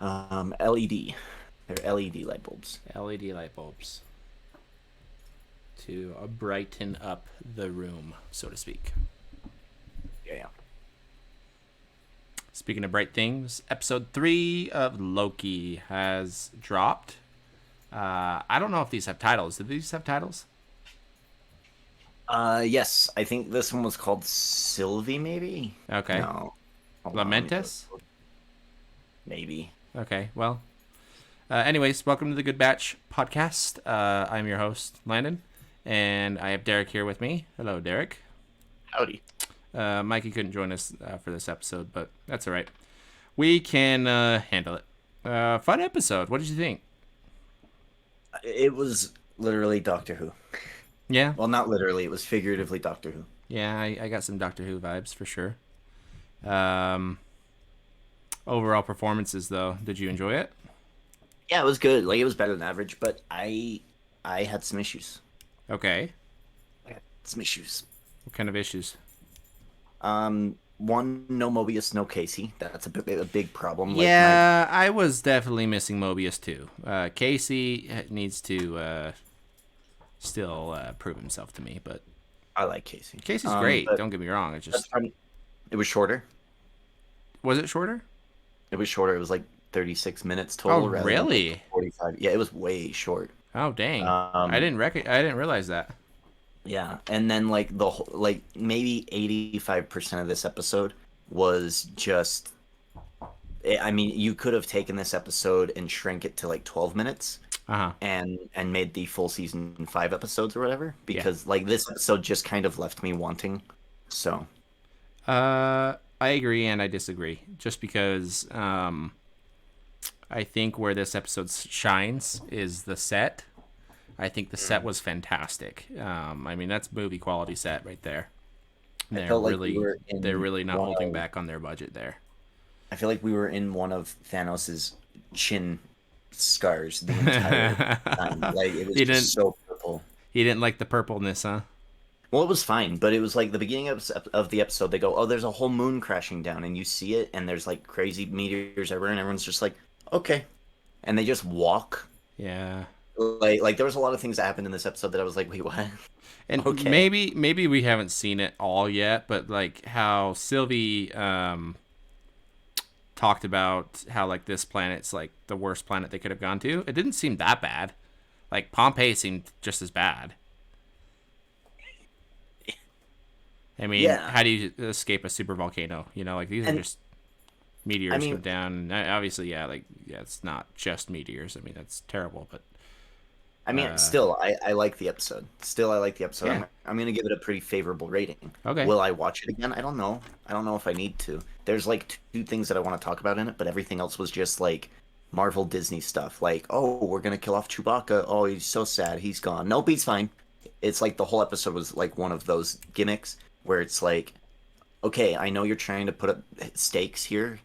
LED. They're LED light bulbs. LED light bulbs to brighten up the room, so to speak. Yeah. Speaking of bright things, episode 3 of Loki has dropped. I don't know if these have titles. Do these have titles? Yes. I think this one was called Sylvie, maybe? Okay. No. Hold on, let me look. Lamentus? Maybe. Okay, well. Anyways, welcome to the Good Batch podcast. I'm your host, Landon, and I have Derek here with me. Hello, Derek. Howdy. Mikey couldn't join us for this episode, but that's all right. We can handle it. Fun episode. What did you think? It was literally Doctor Who. Yeah. Well, not literally. It was figuratively Doctor Who. Yeah, I got some Doctor Who vibes for sure. Overall performances, though, did you enjoy it? Yeah, it was good. Like, it was better than average, but I had some issues. Okay. I had some issues. What kind of issues? One, no Mobius, no Casey. That's a big problem. Yeah, I was definitely missing Mobius too. Casey needs to still prove himself to me, but I like Casey. Casey's great. Don't get me wrong. It's just it was shorter. Was it shorter? It was shorter. It was like 36 minutes total. Oh, really? Than 45. Yeah, it was way short. Oh, dang! I didn't realize that. Yeah, and then like maybe 85% of this episode was just. I mean, you could have taken this episode and shrank it to like 12 minutes. And made the full season 5 episodes or whatever, because like this episode just kind of left me wanting. So I agree and I disagree, just because I think where this episode shines is the set. I think the set was fantastic. I mean, that's movie quality set right there. They're really not holding back on their budget there. I feel like we were in one of Thanos's chin scars the entire time. Like, it was just so purple. He didn't like the purpleness, huh? Well, it was fine, but it was like the beginning of the episode. They go, "Oh, there's a whole moon crashing down," and you see it, and there's like crazy meteors everywhere, and everyone's just like, "Okay," and they just walk. Yeah. Like there was a lot of things that happened in this episode that I was like, "Wait, what?" And okay. maybe we haven't seen it all yet, but like how Sylvie talked about how like this planet's like the worst planet they could have gone to. It didn't seem that bad. Like Pompeii seemed just as bad. I mean, how do you escape a super volcano? You know, like these are just meteors come down. Obviously, it's not just meteors. I mean, that's terrible, but I mean, still, I like the episode. Yeah. I'm going to give it a pretty favorable rating. Okay. Will I watch it again? I don't know. I don't know if I need to. There's like 2 things that I want to talk about in it, but everything else was just like Marvel Disney stuff. Like, oh, we're going to kill off Chewbacca. Oh, he's so sad. He's gone. Nope, he's fine. It's like the whole episode was like one of those gimmicks where it's like, okay, I know you're trying to put up stakes here,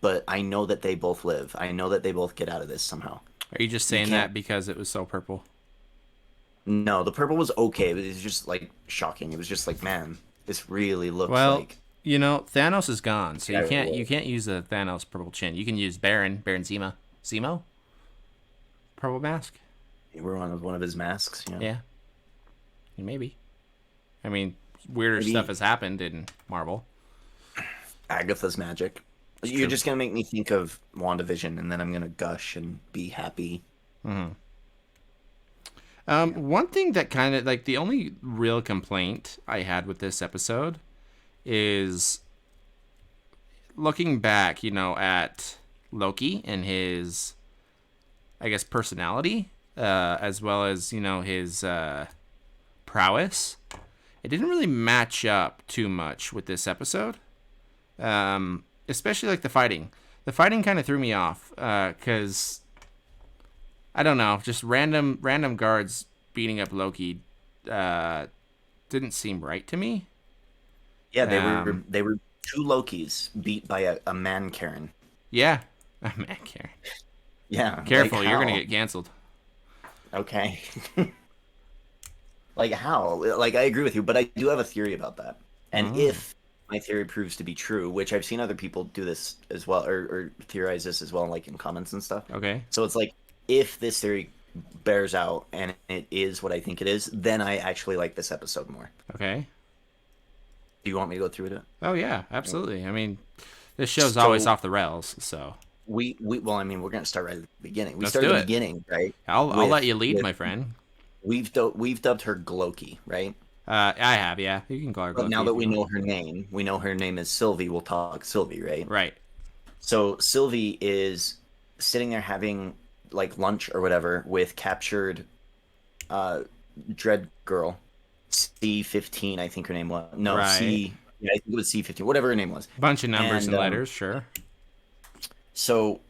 but I know that they both live. I know that they both get out of this somehow. Are you just saying that because it was so purple? No, the purple was okay, but it was just like shocking. It was just like, man, this really looks like. You know, Thanos is gone, so you can't use the Thanos purple chin. You can use Baron Zemo, purple mask. We're on one of his masks. Yeah. Maybe. I mean, weirder stuff has happened in Marvel. Agatha's magic. You're just gonna make me think of WandaVision, and then I'm gonna gush and be happy. Mm-hmm. One thing that kind of like the only real complaint I had with this episode is looking back, you know, at Loki and his, I guess, personality, as well as, you know, his prowess. It didn't really match up too much with this episode. Especially like the fighting. The fighting kind of threw me off because I don't know, just random guards beating up Loki didn't seem right to me. Yeah, they were 2 Lokis beat by a man Karen. Yeah, a man Karen. Yeah, careful, like, you're gonna get canceled. Okay. Like how? Like I agree with you, but I do have a theory about that. And if my theory proves to be true, which I've seen other people do this as well, or theorize this as well, like in comments and stuff. Okay. So it's like, if this theory bears out and it is what I think it is, then I actually like this episode more. Okay. Do you want me to go through it? Oh yeah, absolutely. I mean, this show's always So off the rails, so well, I mean, we're gonna start right at the beginning. We let's start do at the it. beginning, right? I'll let you lead, With my friend. we've dubbed her Loki, right? I have, yeah. You can call her But Loki now that if you we want. know her name, we know her name is Sylvie. We'll talk Sylvie, right? Right. So Sylvie is sitting there having like lunch or whatever with captured Dread Girl, C15, I think her name was. No, Right. Yeah, I think it was C15, whatever her name was. Bunch of numbers And and letters, sure. so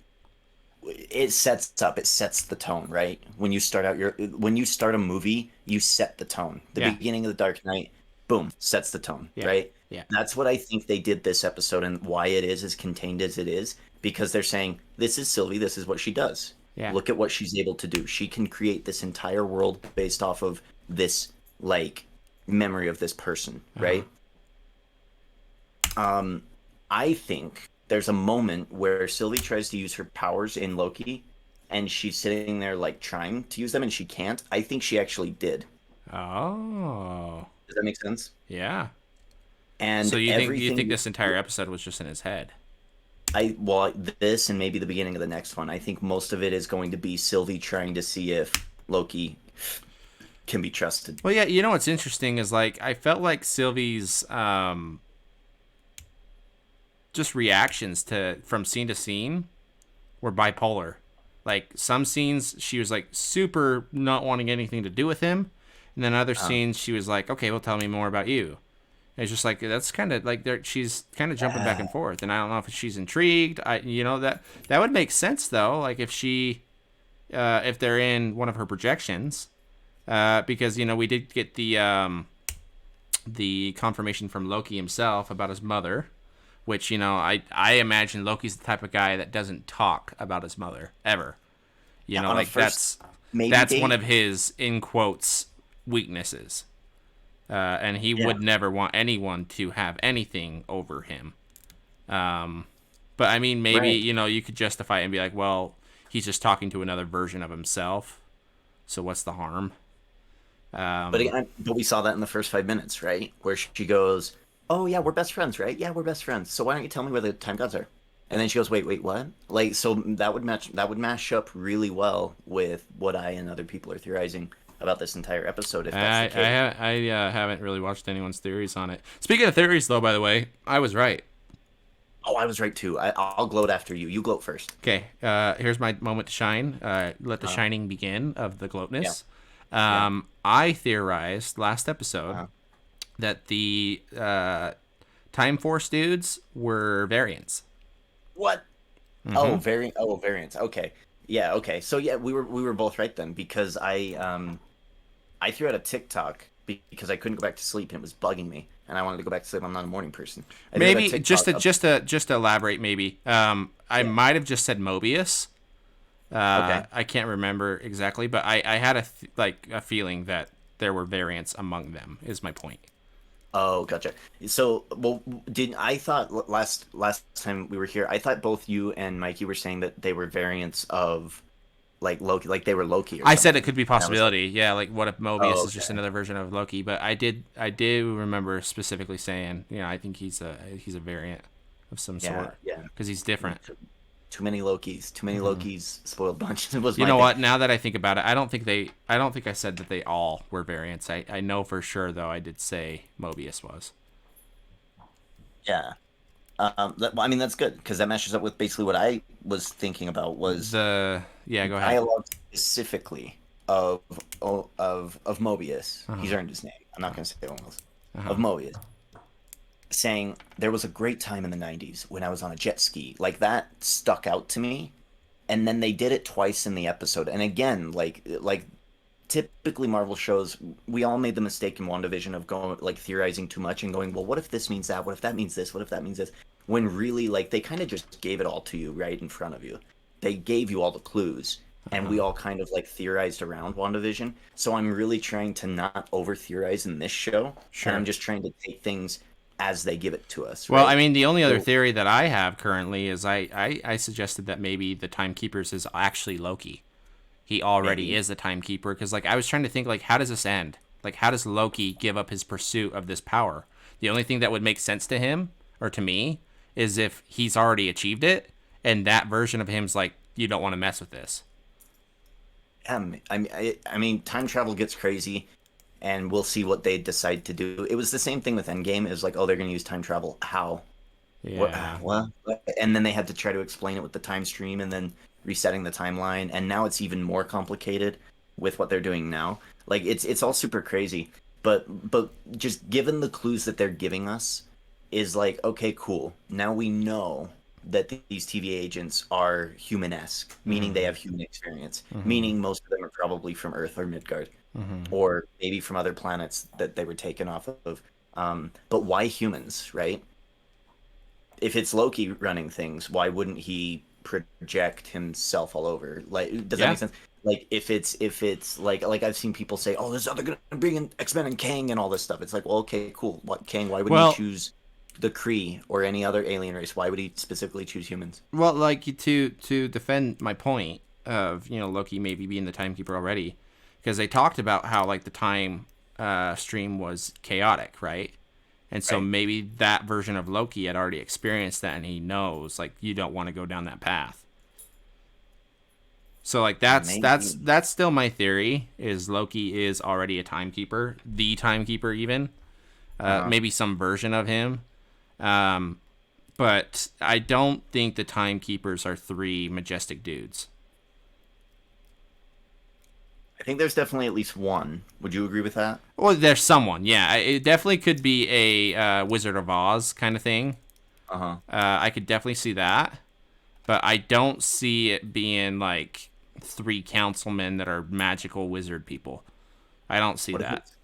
it sets the tone, right? When you start a movie, you set the tone. The Yeah. beginning of the Dark Knight, boom, sets the tone, Yeah. right? Yeah. That's what I think they did this episode, and why it is as contained as it is, because they're saying, this is Sylvie, this is what she does. Yeah. Look at what she's able to do. She can create this entire world based off of this like memory of this person, right? I think there's a moment where Sylvie tries to use her powers in Loki, and she's sitting there like trying to use them, and she can't. I think she actually did. Oh. Does that make sense? Yeah. And So you everything think this entire episode was just in his head? This and maybe the beginning of the next one. I think most of it is going to be Sylvie trying to see if Loki can be trusted. Well, yeah, you know what's interesting is like I felt like Sylvie's just reactions to from scene to scene were bipolar. Like some scenes she was like super not wanting anything to do with him, and then other scenes she was like, "Okay, well, tell me more about you." And it's just like that's kind of like she's kind of jumping back and forth, and I don't know if she's intrigued. That would make sense though, like if she if they're in one of her projections, because we did get the confirmation from Loki himself about his mother, which I imagine Loki's the type of guy that doesn't talk about his mother ever. Like that's date. one of his in quotes weaknesses, and he would never want anyone to have anything over him. But I mean, maybe Right. you could justify it and be like, well, he's just talking to another version of himself. So what's the harm? But again, but we saw that in the first 5 minutes, right? Where she goes, "Oh yeah, we're best friends, right? Yeah, we're best friends. So why don't you tell me where the time gods are?" And then she goes, "Wait, what?" Like, so that would mash up really well with what I and other people are theorizing about this entire episode. If that's the case. I haven't really watched anyone's theories on it. Speaking of theories, though, by the way, I was right. Oh, I was right too. I'll gloat after you. You gloat first. Okay, here's my moment to shine. Let the shining begin of the gloatness. Yeah. I theorized last episode that the Time Force dudes were variants. What? Oh, variants. Okay. Yeah, okay. So yeah, we were both right then, because I threw out a TikTok because I couldn't go back to sleep and it was bugging me, and I wanted to go back to sleep. I'm not a morning person. I threw out a Maybe TikTok just to elaborate. Maybe I might have just said Mobius. Okay. I can't remember exactly, but I had a feeling that there were variants among them. Is my point. Oh, gotcha. So, well, did I thought last time we were here, I thought both you and Mikey were saying that they were variants of like Loki, like they were Loki or I something. said it could be a And I was like, possibility. Yeah, like what if Mobius oh, is just okay. another version of Loki? But I do remember specifically saying, I think he's a variant of some Yeah, sort yeah. because he's different. Too many Lokis. Too many Lokis. Spoiled bunch. It was You my know thing. what? Now that I think about it, I don't think I said that they all were variants. I know for sure though I did say Mobius was. Yeah. I mean, that's good because that matches up with basically what I was thinking about was Yeah, go ahead. dialogue specifically of Mobius. He's earned his name. I'm not going to say anyone else. Of Mobius saying there was a great time in the 90s when I was on a jet ski. Like that stuck out to me. And then they did it twice in the episode. And again, like typically Marvel shows, we all made the mistake in WandaVision of going like theorizing too much and going, well, what if this means that? What if that means this? What if that means this? When really, like, they kind of just gave it all to you right in front of you. They gave you all the clues, and we all kind of like theorized around WandaVision. So I'm really trying to not over theorize in this show. Sure. And I'm just trying to take things as they give it to us, Well, right? I mean, the only other So, theory that I have currently is I suggested that maybe the Timekeepers is actually Loki. He already maybe. is the Timekeeper because, like, I was trying to think, like, how does this end? Like, how does Loki give up his pursuit of this power? The only thing that would make sense to him or to me is if he's already achieved it, and that version of him's like, you don't want to mess with this. I mean, time travel gets crazy, and we'll see what they decide to do. It was the same thing with Endgame. It was like, oh, they're going to use time travel. How? What? Yeah. What? And then they had to try to explain it with the time stream, and then resetting the timeline. And now it's even more complicated with what they're doing now. Like it's all super crazy. But just given the clues that they're giving us, is like, okay, cool. Now we know that these TVA agents are human-esque, meaning they Mm-hmm. have human experience, Mm-hmm. meaning most of them are probably from Earth or Midgard, Mm-hmm. or maybe from other planets that they were taken off of. But why humans, right? If it's Loki running things, why wouldn't he project himself all over? Like, does that Yeah. make sense? Like, if it's like I've seen people say, oh, they're gonna bring in X-Men and Kang and all this stuff. It's like, well, okay, cool. What Kang? Why wouldn't he Well, choose the Kree or any other alien race? Why would he specifically choose humans? like to defend my point of Loki maybe being the Timekeeper already, because they talked about how like the time stream was chaotic, right? And so Right? maybe that version of Loki had already experienced that, and he knows like you don't want to go down that path. So like Maybe. that's still my theory is Loki is already a timekeeper, the timekeeper even, Uh-huh. maybe some version of him. Um, but I don't think the timekeepers are three majestic dudes. I think there's definitely at least one. Would you agree with that? Well, there's someone, yeah. It definitely could be a Wizard of Oz kind of thing. Uh-huh. I could definitely see that, but I don't see it being like three councilmen that are magical wizard people. I don't see What if that. it's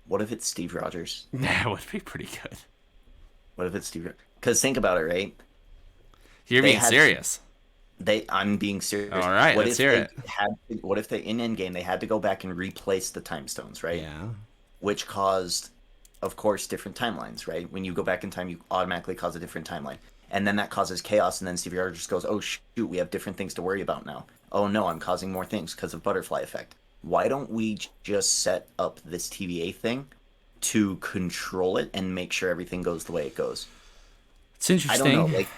what if it's Steve Rogers? That would be pretty good. What if it's Steve? Because think about it, right? You're They being had to serious. I'm being All serious. right, What let's if hear they it. had what if they in Endgame they had to go back and replace the time stones, right? Yeah. Which caused, of course, different timelines, right? When you go back in time, you automatically cause a different timeline. And then that causes chaos, and then Stevie Rogers goes, oh shoot, we have different things to worry about now. Oh no, I'm causing more things because of butterfly effect. Why don't we just set up this TVA thing to control it and make sure everything goes the way it goes? It's I don't know, interesting. like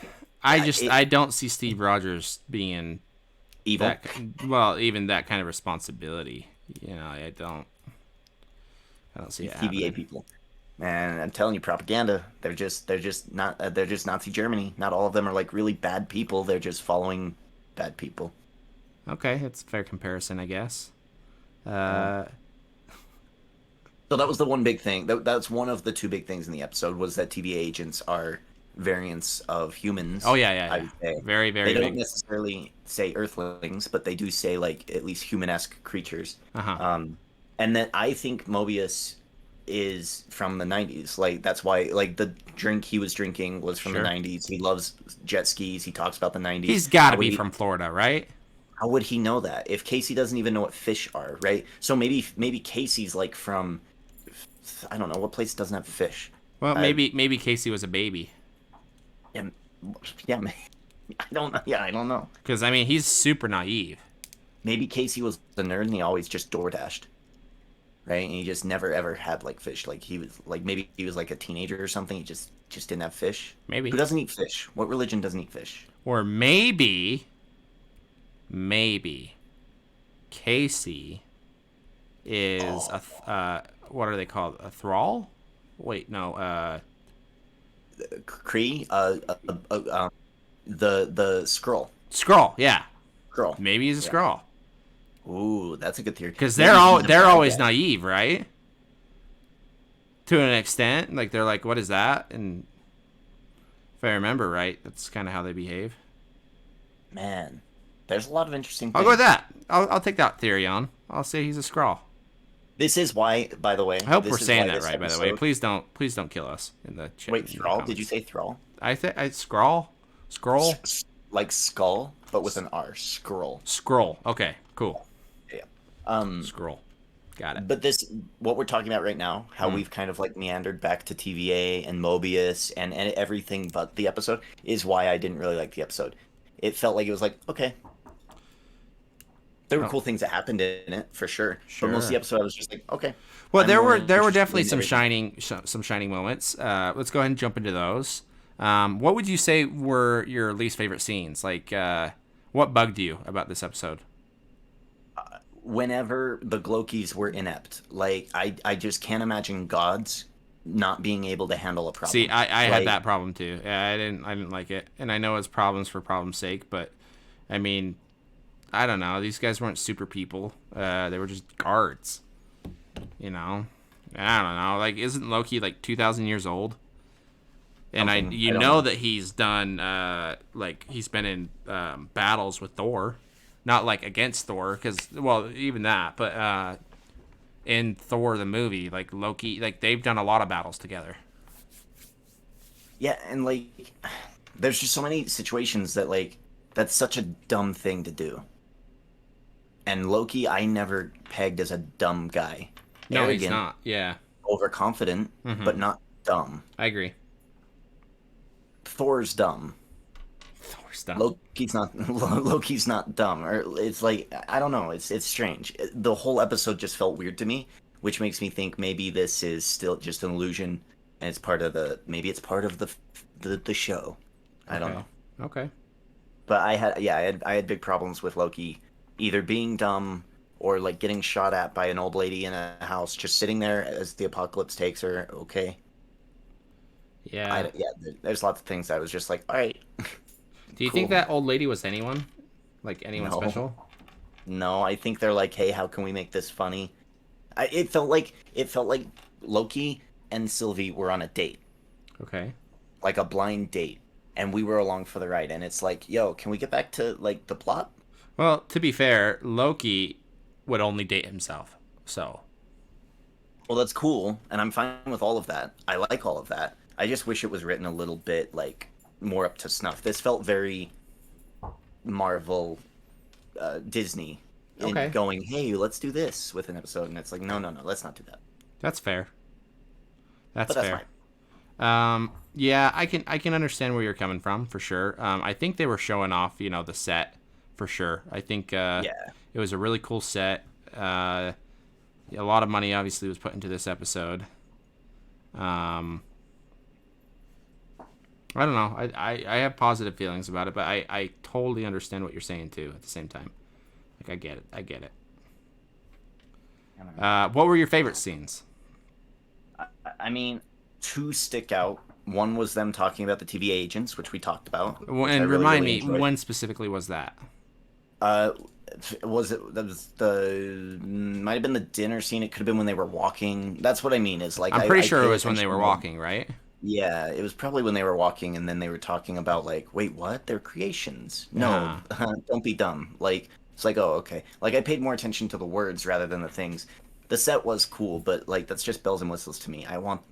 I it don't see Steve Rogers being evil. that well, even that kind of responsibility. I don't see These it TVA happening. people. Man, I'm telling you, propaganda. They're just Nazi Germany. Not all of them are like really bad people. They're just following bad people. Okay, it's a fair comparison, I guess. Yeah. Uh, So that was the one big thing. That's one of the two big things in the episode was that TVA agents are variants of oh humans. yeah, yeah, I yeah. would say Very, they very don't big. necessarily say Earthlings, but they do say like at least human-esque creatures. Uh huh. Um, and then I think Mobius is from the 90s. Like that's why like the drink he was drinking was from the Sure. 90s. He loves jet skis. He talks about the 90s. He's got to be from Florida, right? How would he know that? If Casey doesn't even know what fish are, right? So maybe Casey's like from I don't know what place doesn't have fish. Well, Uh maybe Casey was a baby. yeah, yeah, I don't know. Yeah, I don't know. Because I mean, he's super naive. Maybe Casey was the nerd and he always just door dashed, right? And he just never ever had like fish. Like he was like maybe he was like a teenager or something. He just didn't have fish. Who Maybe. doesn't eat fish? What religion doesn't eat fish? Or maybe Casey is Oh, what are they called? A thrall? Wait, no. Cree, the scroll, Skrull. Yeah, scroll. maybe he's a Yeah. Skrull. Ooh, that's a good theory. Because Maybe he's a they're bad always guy. naive, right? To an extent, like they're like, "What is that?" And if I remember right, that's kind of how they behave. Man, there's a lot of interesting I'll go with things. that. I'll take that theory on. I'll say he's a Skrull. This is why, by the way, I hope we're this is saying why that this right. By the way, episode. please don't kill us in the chat Wait, in the Thrall? Did you comments. say Thrall? I think I scroll, Like skull, but with an R. Scroll. scroll. Okay, cool. Yeah. Um, Scroll. Got it. But this, what we're talking about right now, how Hmm. we've kind of like meandered back to TVA and Mobius and everything but the episode, is why I didn't really like the episode. It felt like it was like, okay, there were Oh, cool things that happened in it for sure, but most of the sure. episode I was just like, okay, Well, I'm more there were interested definitely in everything else. some shining moments. Let's go ahead and jump into those. What would you say were your least favorite scenes? Like, what bugged you about this episode? Whenever the Glokis were inept, like I just can't imagine gods not being able to handle a See, problem. I had Like, that problem too. Yeah, I didn't like it, and I know it's problems for problem's sake, but I mean, I don't know. These guys weren't super people. They were just guards. You know, I don't know. Like, isn't Loki like 2,000 years old? And something, you I don't know know. that he's done like he's been in battles with Thor, not like against Thor, because well even that, but in Thor the movie, like Loki, like they've done a lot of battles together. Yeah, and like there's just so many situations that like that's such a dumb thing to do. And Loki, I never pegged as a dumb guy. No, he's Arrogant, not. Yeah. overconfident, Mm-hmm. but not dumb. I agree. Thor's dumb. Thor's done. Loki's not. Loki's not dumb. Or it's like I don't know. It's strange. The whole episode just felt weird to me, which makes me think maybe this is still just an illusion, and it's part of the. Maybe it's part of the show. I don't Okay. know. Okay. But I had big problems with Loki either being dumb or like getting shot at by an old lady in a house, just sitting there as the apocalypse takes her. Okay, Yeah. there's lots of things I was just like, all right, Do you think cool. that old lady was anyone? Like anyone No, special? no, I think they're like, hey, how can we make this funny? It felt like Loki and Sylvie were on a date, Okay. like a blind date, and we were along for the ride. And it's like, yo, can we get back to like the plot? Well, to be fair, Loki would only date himself. So, Well, that's cool, and I'm fine with all of that. I like all of that. I just wish it was written a little bit like more up to snuff. This felt very Marvel, Disney, in okay. going, "Hey, let's do this" with an episode, and it's like, no, no, no, let's not do that. That's fair. But That's that's fair. fine. Yeah, I can understand where you're coming from for sure. I think they were showing off, the set for sure. I think Yeah, it was a really cool set. A lot of money obviously was put into this episode. Um, I don't know. I have positive feelings about it, but I totally understand what you're saying too at the same time. Like I get it. I get it. I don't know. What were your favorite scenes? I mean, two stick out. One was them talking about the TVA agents, which we talked about, which I And really, remind really me, enjoyed. when specifically was that? Uh, was it that was the might have been the dinner scene? It could have been when they were walking. That's what I mean. Is like I'm I, pretty I sure it pay was when they attention were more. walking, right? Yeah, it was probably when they were walking, and then they were talking about like, wait, what? They're creations. No, Uh, don't be dumb. Like it's like, oh, okay. Like I paid more attention to the words rather than the things. The set was cool, but like that's just bells and whistles to me. I want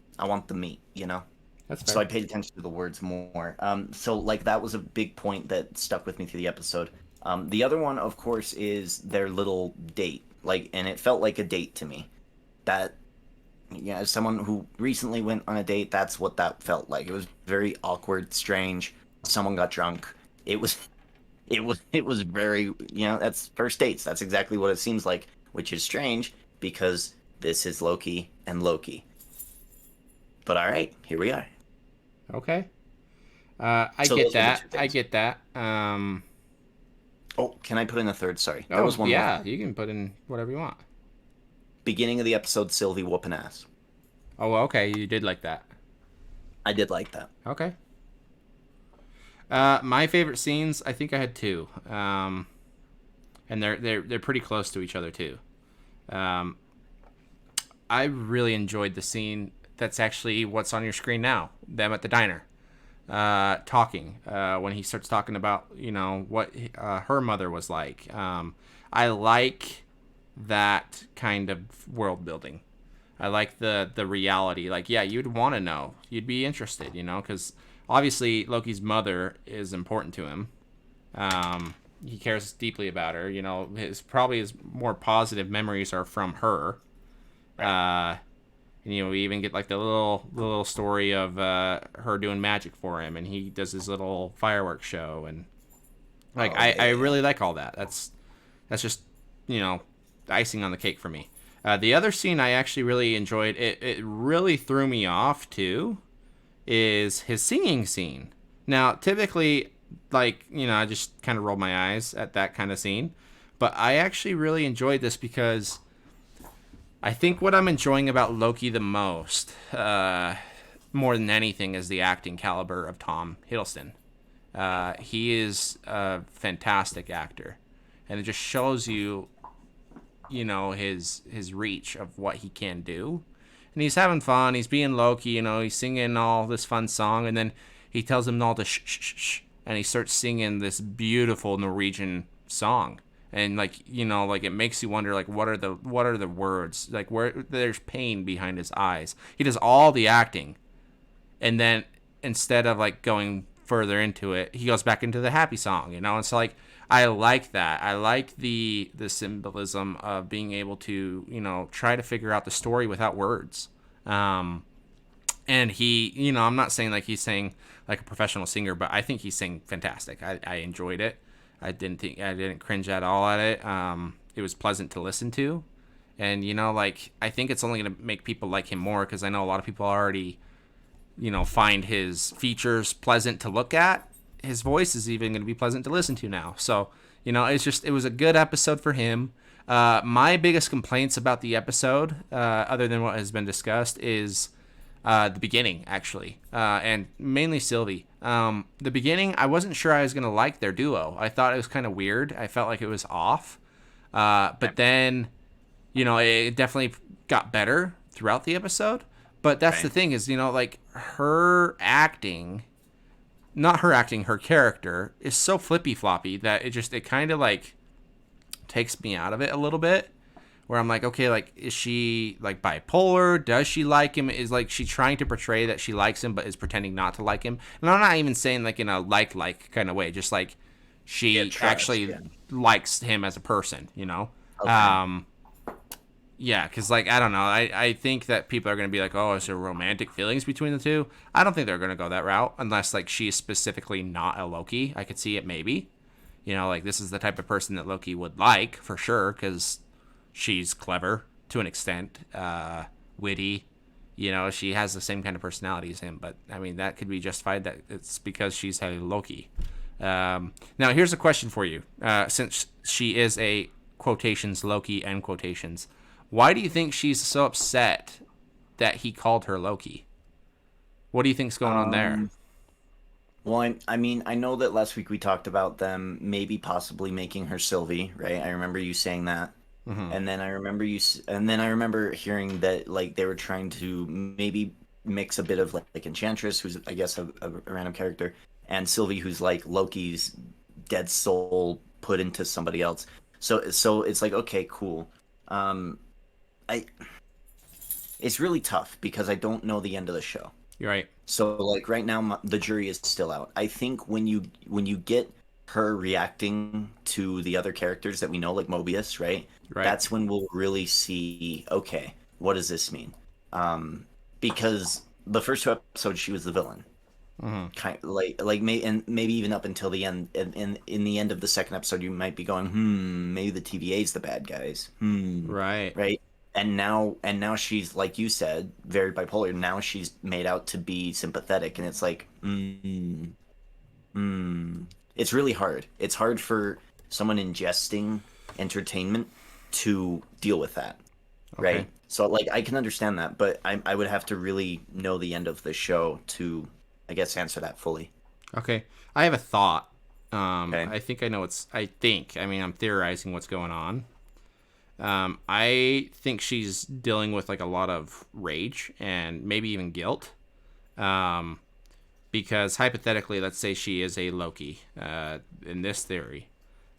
the meat, you know. that's So fair. I paid attention to the words more. So like that was a big point that stuck with me through the episode. The other one, of course, is their little date. Like, and it felt like a date to me. That, yeah, as someone who recently went on a date, that's what that felt like. It was very awkward, strange. Someone got drunk. It was, it was very, that's first dates. That's exactly what it seems like, which is strange because this is Loki and Loki. But all right, here we are. Okay. I So get those were the that. two I things. get that. Oh, can I put in a third? Sorry, there Oh was one more yeah, thing. you can put in whatever you want. Beginning of the episode, Sylvie whooping ass. Oh, well, okay, you did like that. I did like that. Okay. My favorite scenes, I think I had two, and they're pretty close to each other too. Um, I really enjoyed the scene that's actually what's on your screen now. Them at the diner, talking. When he starts talking about what her mother was like. I like that kind of world building. I like the reality. Like, yeah, you'd want to know. You'd be interested, because obviously Loki's mother is important to him. He cares deeply about her. His more positive memories are from her. Right. And, we even get like the little story of her doing magic for him, and he does his little fireworks show, and like Oh I yeah. really like all that. That's just you know icing on the cake for me. The other scene I actually really enjoyed. It really threw me off too. Is his singing scene. Now, typically, like I just kind of rolled my eyes at that kind of scene, but I actually really enjoyed this because I think what I'm enjoying about Loki the most, more than anything, is the acting caliber of Tom Hiddleston. He is a fantastic actor, and it just shows you, his reach of what he can do. And he's having fun. He's being Loki. He's singing all this fun song, and then he tells him all to shh, shh, shh, shh, and he starts singing this beautiful Norwegian song. And like it makes you wonder like what are the words, like where there's pain behind his eyes. He does all the acting, and then instead of like going further into it, he goes back into the happy song. It's like I like that. I like the symbolism of being able to try to figure out the story without words. And he, I'm not saying like he's saying like a professional singer, but I think he's saying fantastic. I enjoyed it. I didn't cringe at all at it. It was pleasant to listen to, and like I think it's only gonna make people like him more because I know a lot of people already find his features pleasant to look at. His voice is even going to be pleasant to listen to now. So, it was a good episode for him. My biggest complaints about the episode, other than what has been discussed, is the beginning, actually, and mainly Sylvie. The beginning, I wasn't sure I was going to like their duo. I thought it was kind of weird. I felt like it was off. But then, it definitely got better throughout the episode. But that's the Right. thing is, like her acting, not her acting, her character is so flippy floppy that it kind of like takes me out of it a little bit. Where I'm like, okay, like is she like bipolar? Does she like him? Is like she trying to portray that she likes him but is pretending not to like him? And I'm not even saying like in a like kind of way, just like Yeah. she Trust. actually Yeah. likes him as a person. Okay. Um, yeah, because like I don't know, I think that people are gonna be like, oh, is there romantic feelings between the two? I don't think they're gonna go that route unless like she is specifically not a Loki. I could see it maybe. Like this is the type of person that Loki would like for sure because she's clever to an extent, witty. She has the same kind of personality as him. But I mean, that could be justified that it's because she's a Loki. Now, here's a question for you. Since she is a quotations Loki end quotations, why do you think she's so upset that he called her Loki? What do you think's going on there? Um. Well, I mean, I know that last week we talked about them maybe possibly making her Sylvie, right? I remember you saying that. Mm-hmm. And then I remember hearing that like they were trying to maybe mix a bit of like Enchantress, who's I guess a random character, and Sylvie, who's like Loki's dead soul put into somebody else. So it's like okay, cool. Um, I It's really tough because I don't know the end of the show. You're right. So like right now, the jury is still out. I think when you get her reacting to the other characters that we know, like Mobius, right? Right. That's when we'll really see, okay, what does this mean? Because the first two episodes, she was the villain, Mm-hmm. kind and maybe even up until the end. And in the end of the second episode, you might be going, maybe the TVA's the bad guys, Right. right? And now she's like you said, very bipolar. Now she's made out to be sympathetic, and it's like, it's really hard. It's hard for someone ingesting entertainment to deal with that, Okay. right? So like I can understand that, but I would have to really know the end of the show to, I guess, answer that fully. Okay. I have a thought. Okay. I think I know what's. I think. I mean, I'm theorizing what's going on. I think she's dealing with like a lot of rage and maybe even guilt. Um, because hypothetically, let's say she is a Loki. In this theory,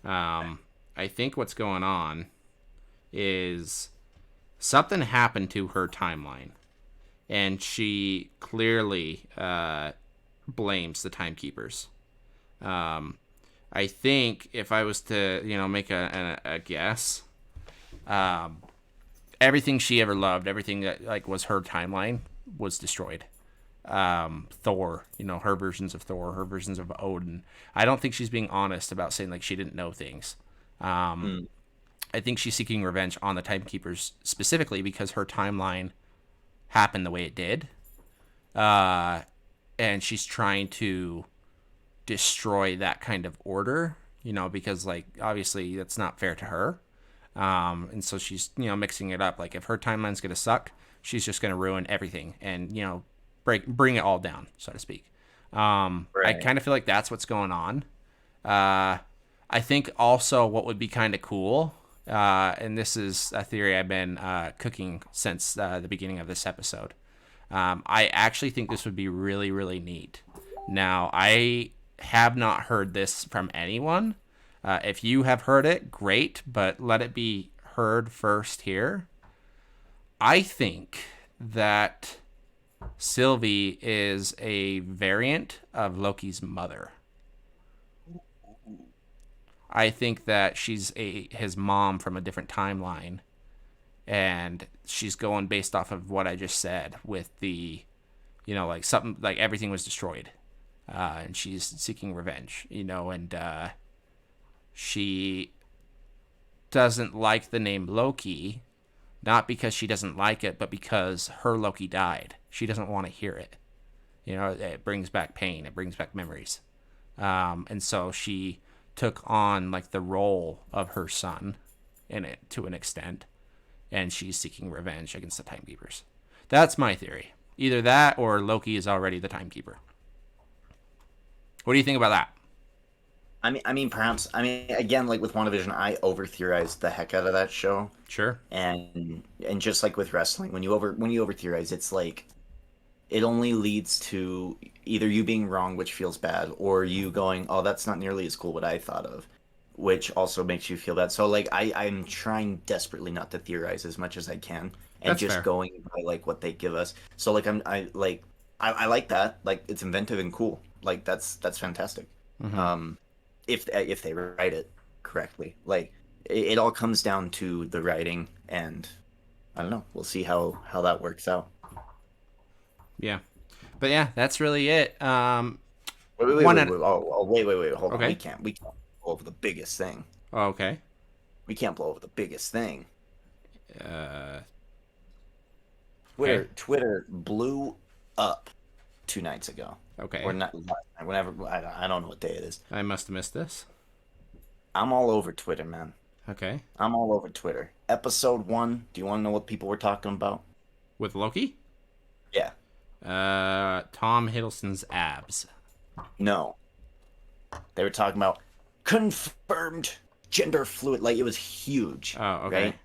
I think what's going on is something happened to her timeline, and she clearly blames the Timekeepers. Um, I think if I was to, make a guess, everything she ever loved, everything that like was her timeline was destroyed. Thor, her versions of Thor, her versions of Odin. I don't think she's being honest about saying like she didn't know things. Mm. I think she's seeking revenge on the Timekeepers specifically because her timeline happened the way it did. Uh, and she's trying to destroy that kind of order, because like obviously that's not fair to her. And so she's, mixing it up. Like if her timeline's gonna suck, she's just gonna ruin everything and bring it all down, so to speak. I Right. kind of feel like that's what's going on. I think also what would be kind of cool, and this is a theory I've been cooking since the beginning of this episode. I actually think this would be really, really neat. Now, I have not heard this from anyone. If you have heard it, great, but let it be heard first here. I think that Sylvie is a variant of Loki's mother. I think that she's his mom from a different timeline, and she's going based off of what I just said with the, like something like everything was destroyed, and she's seeking revenge, and she doesn't like the name Loki, not because she doesn't like it, but because her Loki died. She doesn't want to hear it. It brings back pain. It brings back memories. And so she took on like the role of her son in it to an extent, and she's seeking revenge against the Timekeepers. That's my theory. Either that or Loki is already the Timekeeper. What do you think about that? Perhaps. Again, like with WandaVision, I over theorized the heck out of that show, Sure. and just like with wrestling, when you over theorize, it's like it only leads to either you being wrong, which feels bad, or you going, "Oh, that's not nearly as cool what I thought of," which also makes you feel bad. So like I'm trying desperately not to theorize as much as I can, and That's just fair. going by like what they give us. So like I like that. Like it's inventive and cool. Like that's fantastic. Mm-hmm. Um, if they write it correctly, like it all comes down to the writing, and I don't know. We'll see how that works out. Yeah. But yeah, that's really it. Wait, wait, wait, One wait, at wait. Oh, wait. Hold on. We okay. can't. We can't blow over the biggest thing. Oh, okay. We can't blow over the biggest thing. Uh, okay. Twitter blew up 2 nights ago, or Okay. not last night, whenever. I don't know what day it is. I must have missed this. I'm all over Twitter, man. Okay. I'm all over Twitter. Episode 1. Do you want to know what people were talking about? With Loki? Yeah. Tom Hiddleston's abs. No. They were talking about confirmed gender fluid. Like it was huge, Oh, okay. right?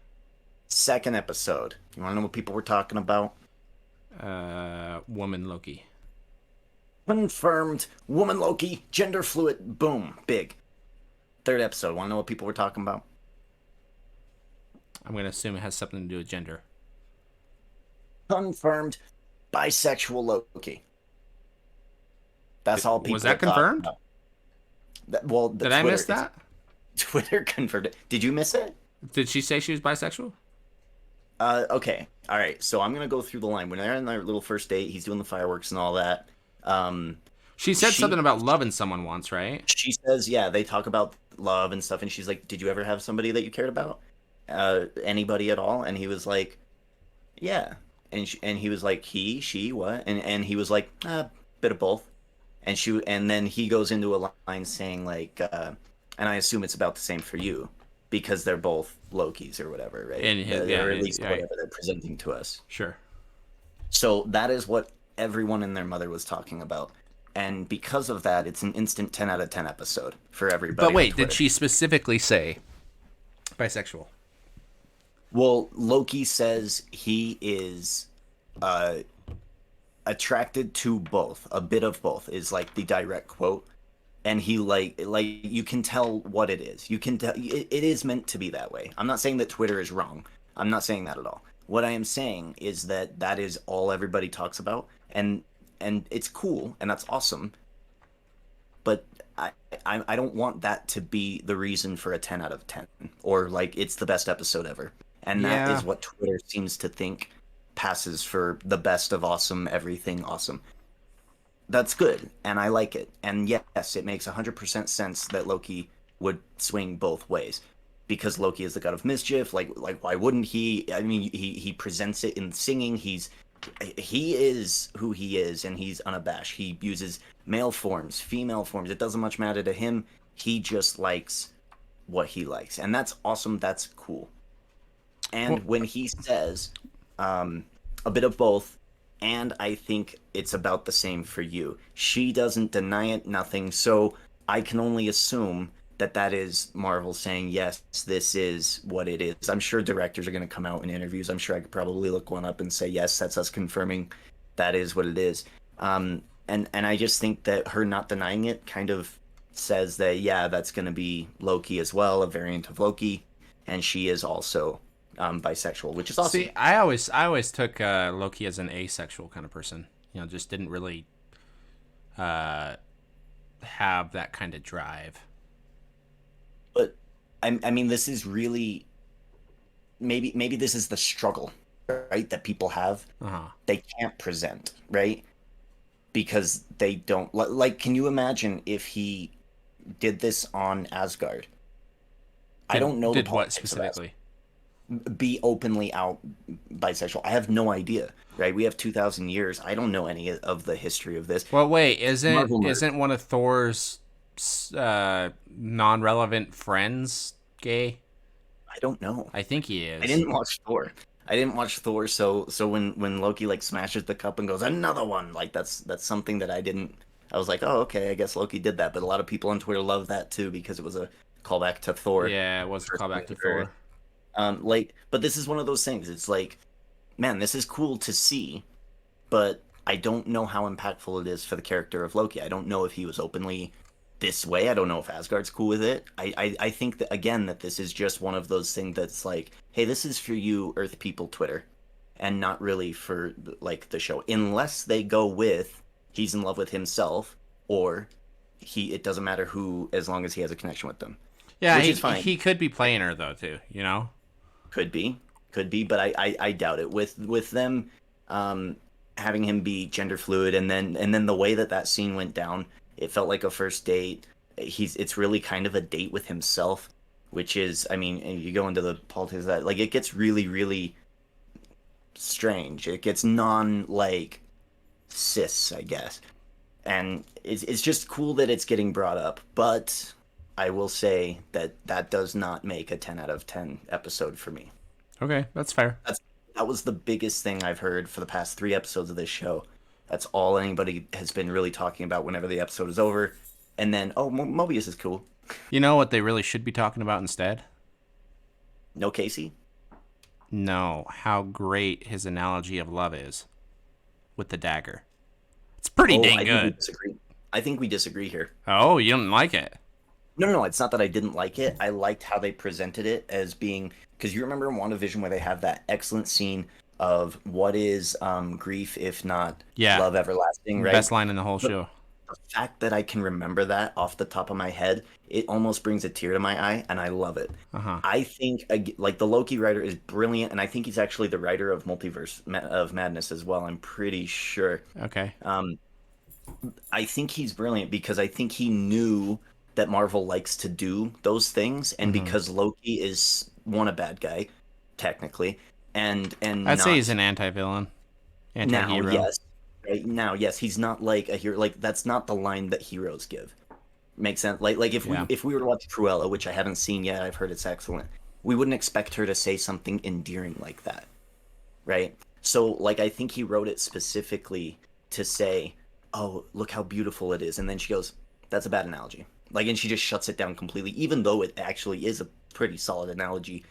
Second episode. You want to know what people were talking about? Woman Loki. Confirmed woman Loki, gender fluid, boom, big. Third episode. Want to know what people were talking about? I'm gonna assume it has something to do with gender. Confirmed bisexual Loki. That's all Was people were that talking confirmed? about. Well, the Did I Twitter miss is that? Twitter confirmed it. Did you miss it? Did she say she was bisexual? Okay. All right. So I'm gonna go through the line. When they're on their little first date, he's doing the fireworks and all that. Um, She said she something about loving someone once, right? she says, yeah, they talk about love and stuff, and she's like, "Did you ever have somebody that you cared about? Anybody at all?" And he was like, "Yeah." And he was like, "He, she, what?" And he was like, bit of both." And then he goes into a line saying like, "And I assume it's about the same for you, because they're both Lokis or whatever, right? And yeah, Or at least right. whatever they're presenting to us." Sure. So that is what everyone and their mother was talking about. And because of that, it's an instant 10 out of 10 episode for But everybody on wait, did Twitter. she specifically say bisexual? Well, Loki says he is uh, attracted to both. A bit of both is like the direct quote. And he like you can tell what it is. You can tell it is meant to be that way. I'm not saying that Twitter is wrong. I'm not saying that at all. What I am saying is that that is all everybody talks about, and it's cool and that's awesome. But I don't want that to be the reason for a 10 out of 10 or like it's the best episode ever. And that Yeah. is what Twitter seems to think passes for the best of awesome, everything awesome. That's good, and I like it. And yes, it makes 100% sense that Loki would swing both ways. Because Loki is the god of mischief, like why wouldn't he? I mean, he presents it in singing. He is who he is, and he's unabashed. He uses male forms, female forms. It doesn't much matter to him. He just likes what he likes, and that's awesome. That's cool. Well, And when he says a bit of both, and I think it's about the same for you, she doesn't deny it, nothing. So I can only assume that that is Marvel saying, yes, this is what it is. I'm sure directors are going to come out in interviews. I'm sure I could probably look one up and say, yes, that's us confirming that is what it is. And I just think that her not denying it kind of says that, yeah, that's going to be Loki as well, a variant of Loki, and she is also bisexual, which is awesome. see, I always took Loki as an asexual kind of person. Just didn't really uh, have that kind of drive. But I mean, this is really maybe this is the struggle, right? That people have. Uh huh. They can't present, right? Because they don't like. Can you imagine if he did this on Asgard? I don't know the Did what politics of Asgard. specifically? Be openly out bisexual. I have no idea, right? We have 2,000 years. I don't know any of the history of this. Well, wait, isn't Marvel nerd. isn't one of Thor's non-relevant friends gay? I don't know. I think he I is. didn't watch Thor. I didn't watch Thor, so when Loki like smashes the cup and goes another one, like that's something that I didn't. I was like, oh okay, I guess Loki did that. But a lot of people on Twitter love that too because it was a callback to Thor. Yeah, it was a First callback to movie Earth. Thor. But this is one of those things. It's like, man, this is cool to see, but I don't know how impactful it is for the character of Loki. I don't know if he was openly this way. I don't know if Asgard's cool with it. I think that again that this is just one of those things that's like, hey, this is for you Earth people Twitter, and not really for like the show. Unless they go with he's in love with himself, or he it doesn't matter who as long as he has a connection with them, Yeah, which he is fine. he could be playing her though too. Could be, could be, but I doubt it. With them having him be gender fluid, and then the way that that scene went down, it felt like a first date. It's really kind of a date with himself, which is, I mean, and you go into the politics of that, like it gets really really strange. It gets non like cis, I guess, and it's just cool that it's getting brought up, but. I will say that that does not make a 10 out of 10 episode for me. Okay, that's fair. That was the biggest thing I've heard for the past 3 episodes of this show. That's all anybody has been really talking about whenever the episode is over. And then, oh, Mobius is cool. You know what they really should be talking about instead? No Casey? No, how great his analogy of love is with the dagger. It's pretty Oh, dang I think we good. disagree. I think we disagree here. Oh, you don't like it? No, it's not that I didn't like it. I liked how they presented it as being because you remember in WandaVision where they have that excellent scene of what is grief if not Yeah, love everlasting, right? best line in the whole The show. fact that I can remember that off the top of my head, it almost brings a tear to my eye, and I love it. Uh huh. I think like the Loki writer is brilliant, and I think he's actually the writer of of Madness as well. I'm pretty sure. Okay. I think he's brilliant because I think he knew that Marvel likes to do those things, and Mm-hmm. because Loki is one a bad guy, technically, and I'd say he's not an anti-villain, now, anti-hero. yes, right now, yes, he's not like a hero. Like that's not the line that heroes give. Makes sense. Like Yeah. if we were to watch Cruella, which I haven't seen yet, I've heard it's excellent. We wouldn't expect her to say something endearing like that, right? So like I think he wrote it specifically to say, "Oh, look how beautiful it is," and then she goes, "That's a bad analogy." Like, and she just shuts it down completely, even though it actually is a pretty solid analogy.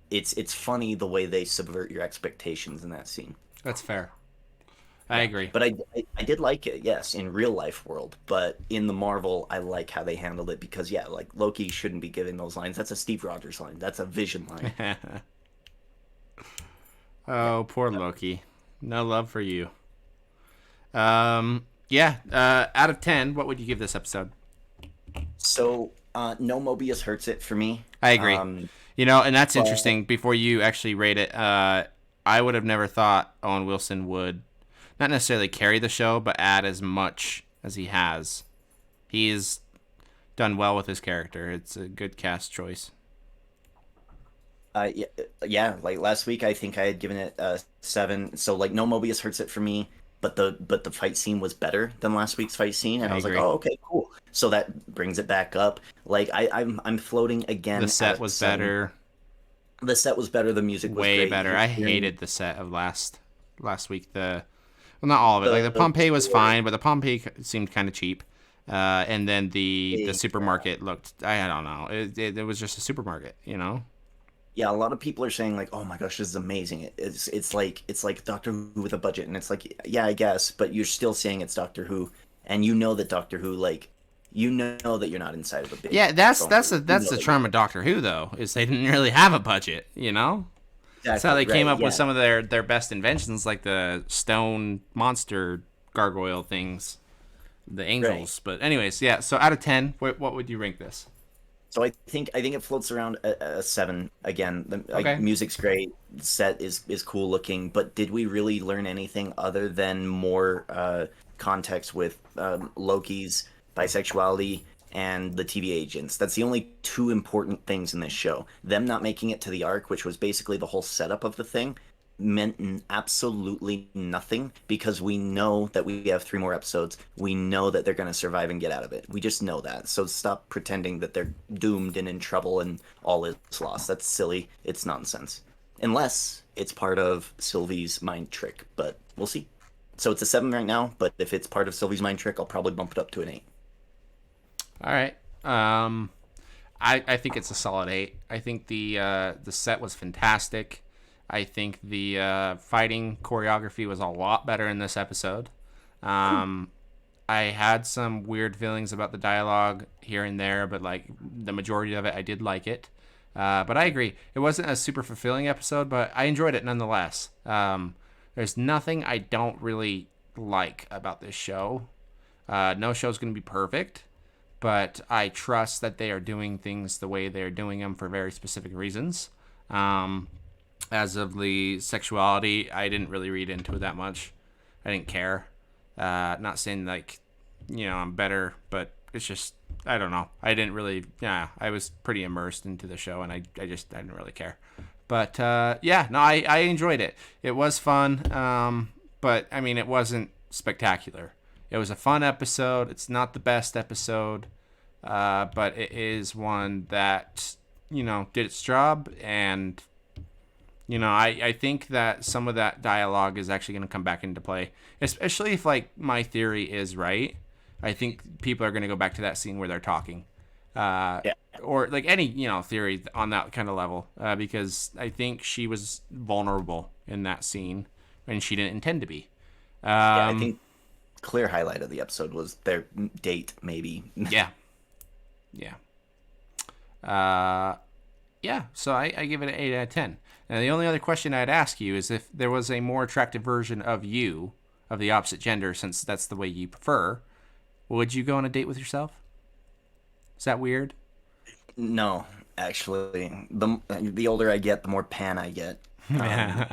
It's funny the way they subvert your expectations in that scene. That's fair. I Yeah, agree. but I did like it, yes, in real life world, but in the Marvel, I like how they handled it because yeah, like Loki shouldn't be giving those lines. That's a Steve Rogers line. That's a Vision line. Yeah. Oh, poor Loki. No love for you. Yeah. Out of 10, what would you give this episode? So No, Mobius hurts it for me. I agree. Um, And that's but interesting. Before you actually rate it, I would have never thought Owen Wilson would not necessarily carry the show, but add as much as he has. He's done well with his character. It's a good cast choice. yeah, yeah, like last week, I think I had given it a 7. So like, no, Mobius hurts it for me. But the fight scene was better than last week's fight scene, and I I was like, agree. oh, okay, cool. So that brings it back up. Like I'm floating The again at set a was 7. better, The set was better. The music was way great. better. I Hearing hated the set of last week. Not all of it. Like the the Pompeii was score, fine, but the Pompeii seemed kind of cheap. And then the yeah. supermarket looked. I don't know. It was just a supermarket, you know. Yeah, a lot of people are saying like, "Oh my gosh, this is amazing." It's like Doctor Who with a budget, and it's like, yeah, I guess, but you're still saying it's Doctor Who, and you know that Doctor Who, like, you know that you're not inside of a big Yeah, that's phone that's booth. the You that's know the that you're charm of Doctor Who, though, is they didn't really have a budget. That's how exactly they came right. up with Yeah, some of their best inventions, like the stone monster gargoyle things, the right. angels. But anyways, yeah. So out of 10, what would you rank this? So I think it floats around a 7 again. The like Okay. music's great, set is cool looking, but did we really learn anything other than more context with Loki's bisexuality and the TV agents? That's the only two important things in this show. Them not making it to the arc, which was basically the whole setup of the thing, meant absolutely nothing because we know that we have 3 more episodes. We know that they're going to survive and get out of it. We just know that. So stop pretending that they're doomed and in trouble and all is lost. That's silly. It's nonsense. Unless it's part of Sylvie's mind trick, but we'll see. So it's a 7 right now, but if it's part of Sylvie's mind trick, I'll probably bump it up to an 8. All right. I think it's a solid 8. I think the set was fantastic. I think the fighting choreography was a lot better in this episode. Um, I had some weird feelings about the dialogue here and there, but like the majority of it, I did like it. But I agree, it wasn't a super fulfilling episode, but I enjoyed it nonetheless. There's nothing I don't really like about this show. No show's gonna be perfect, but I trust that they are doing things the way they're doing them for very specific reasons. Um, as of the sexuality, I didn't really read into it that much. I didn't care. Not saying like, I'm better, but it's just I don't know. I didn't really. Yeah, I was pretty immersed into the show, and I didn't really care. But yeah, no, I enjoyed it. It was fun, but I mean, it wasn't spectacular. It was a fun episode. It's not the best episode, but it is one that did its job, and I think that some of that dialogue is actually going to come back into play, especially if like my theory is right. I think people are going to go back to that scene where they're talking, uh, Yeah. or like any theory on that kind of level, because I think she was vulnerable in that scene, and she didn't intend to be. Yeah, I Um, think clear highlight of the episode was their date, maybe. yeah, yeah. Uh, Yeah, so I give it an 8 out of 10. Now, the only other question I'd ask you is if there was a more attractive version of you, of the opposite gender, since that's the way you prefer, would you go on a date with yourself? Is that weird? No, actually, the older I get, the more pan I get. Um,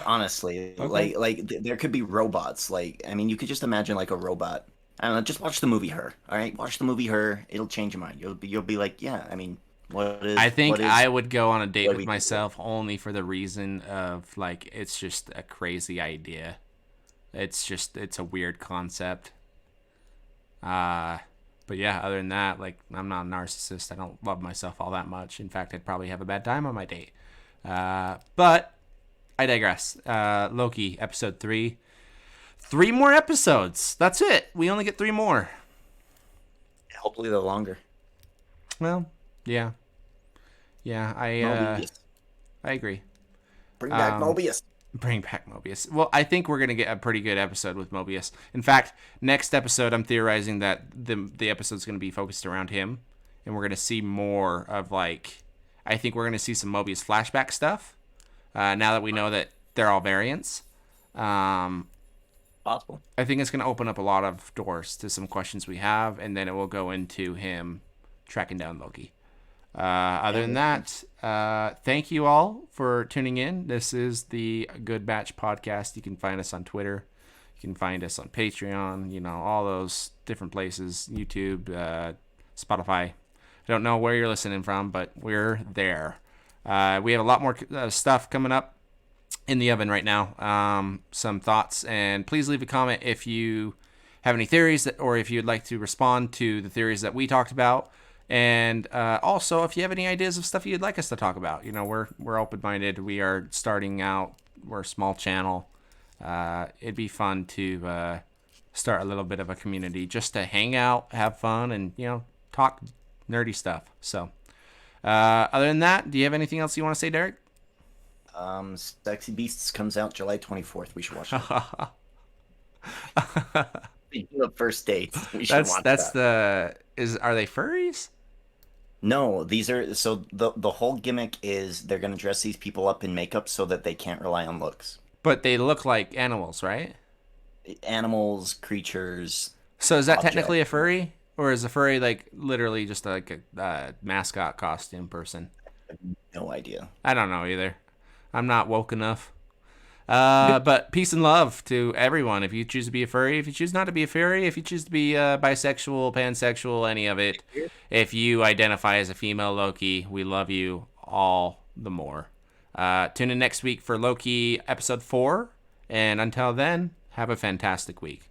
Honestly, Okay. there could be robots. Like, I mean, you could just imagine like a robot. I don't know. Just watch the movie Her. All right, watch the movie Her. It'll change your mind. You'll be like, yeah. I mean, what I is what think is I would go on a date what with we can do? myself only for the reason of, like, it's just a crazy idea. It's a weird concept. Uh, but yeah, other than that, like, I'm not a narcissist. I don't love myself all that much. In fact, I'd probably have a bad time on my date. But I digress. Loki, episode 3. 3 more episodes. That's it. We only get 3 more. Hopefully, the longer. Well, yeah. Yeah, Mobius, I agree. bring back Um, Mobius. bring back Mobius. Well, I think we're gonna get a pretty good episode with Mobius. In fact, next episode, I'm theorizing that the episode's gonna be focused around him, and we're gonna see more of like. I think we're gonna see some Mobius flashback stuff. Now that we know that they're all variants. Um, Possible. I think it's going to open up a lot of doors to some questions we have, and then it will go into him tracking down Loki. Other than that, thank you all for tuning in. This is the Good Batch podcast. You can find us on Twitter. You can find us on Patreon, all those different places, YouTube, Spotify. I don't know where you're listening from, but we're there. We have a lot more stuff coming up in the oven right now. Some thoughts, and please leave a comment if you have any theories or if you'd like to respond to the theories that we talked about. And also, if you have any ideas of stuff you'd like us to talk about, we're open-minded. We are starting out. We're a small channel. It'd be fun to start a little bit of a community just to hang out, have fun, and talk nerdy stuff. So, other than that, do you have anything else you want to say, Derek? Sexy Beasts comes out July 24th. We should watch it. Speaking of first dates, we should watch that. Are they furries? No, these are the whole gimmick is they're gonna dress these people up in makeup so that they can't rely on looks. But they look like animals, right? Animals, creatures. So is that technically a furry, or is a furry like literally just like a mascot costume person? I have no idea. I don't know either. I'm not woke enough. But peace and love to everyone. If you choose to be a furry, if you choose not to be a furry, if you choose to be bisexual, pansexual, any of it, if you identify as a female Loki, we love you all the more. Tune in next week for Loki episode 4. And until then, have a fantastic week.